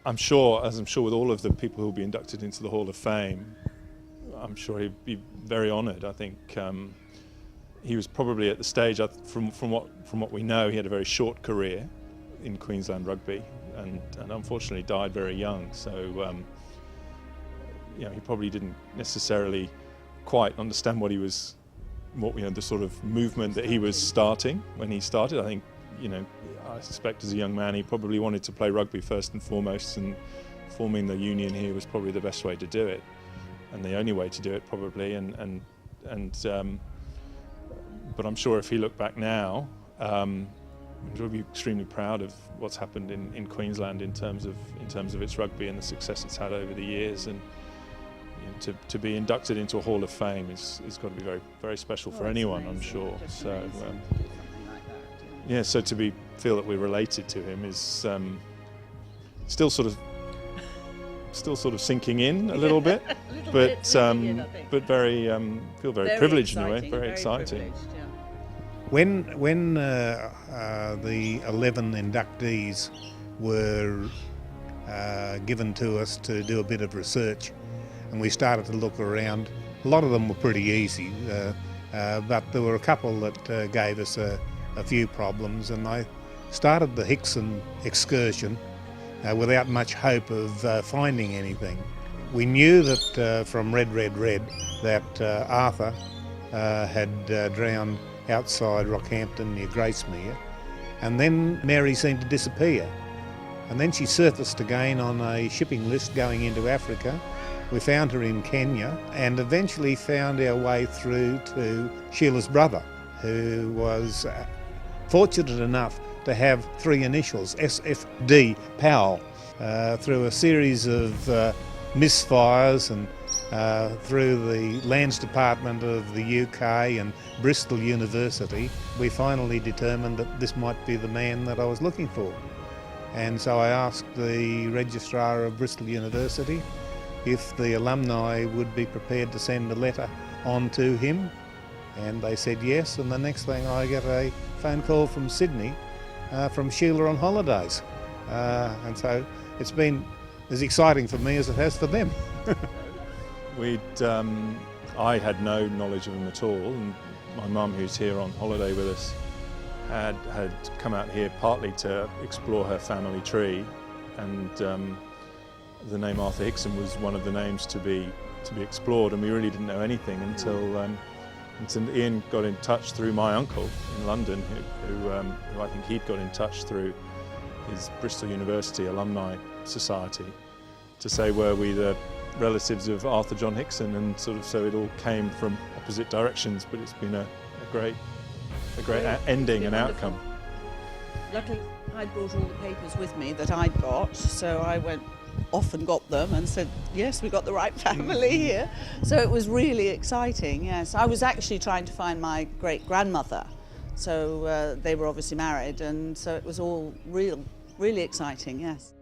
I'm sure with all of the people who will be inducted into the Hall of Fame, I'm sure he'd be very honoured. I think he was probably at the stage, from what we know, he had a very short career in Queensland Rugby, and unfortunately died very young. So he probably didn't necessarily quite understand the sort of movement that he was starting when he started. I think, I suspect as a young man he probably wanted to play rugby first and foremost, and forming the union here was probably the best way to do it, and the only way to do it probably. But I'm sure if he looked back now, he'll be extremely proud of what's happened in Queensland in terms of its rugby and the success it's had over the years. And to be inducted into a Hall of Fame is got to be very, very special for anyone, I'm sure. So so to feel that we're related to him is still sort of sinking in a little bit, but very feel very privileged in a way, very exciting. When the 11 inductees were given to us to do a bit of research, and we started to look around, a lot of them were pretty easy, but there were a couple that gave us a few problems, and I started the Hickson excursion without much hope of finding anything. We knew that from Red that Arthur had drowned outside Rockhampton near Gracemere, and then Mary seemed to disappear, and then she surfaced again on a shipping list going into Africa. We found her in Kenya and eventually found our way through to Sheila's brother, who was fortunate enough to have 3 initials, SFD, Powell, through a series of misfires and through the Lands Department of the UK and Bristol University. We finally determined that this might be the man that I was looking for. And so I asked the registrar of Bristol University if the alumni would be prepared to send a letter on to him, and they said yes, and the next thing I get a phone call from Sydney from Sheila on holidays. And so it's been as exciting for me as it has for them. I had no knowledge of him at all, and my mum, who's here on holiday with us, had come out here partly to explore her family tree, and the name Arthur Hickson was one of the names to be explored, and we really didn't know anything until Ian got in touch through my uncle in London, who I think he'd got in touch through his Bristol University Alumni Society to say, were we the relatives of Arthur John Hickson, and so it all came from opposite directions, but it's been a great ending and outcome. Luckily, I'd brought all the papers with me that I'd got, so I went off and got them and said, yes, we got the right family here. So it was really exciting, yes. I was actually trying to find my great-grandmother, so they were obviously married, and so it was all really exciting, yes.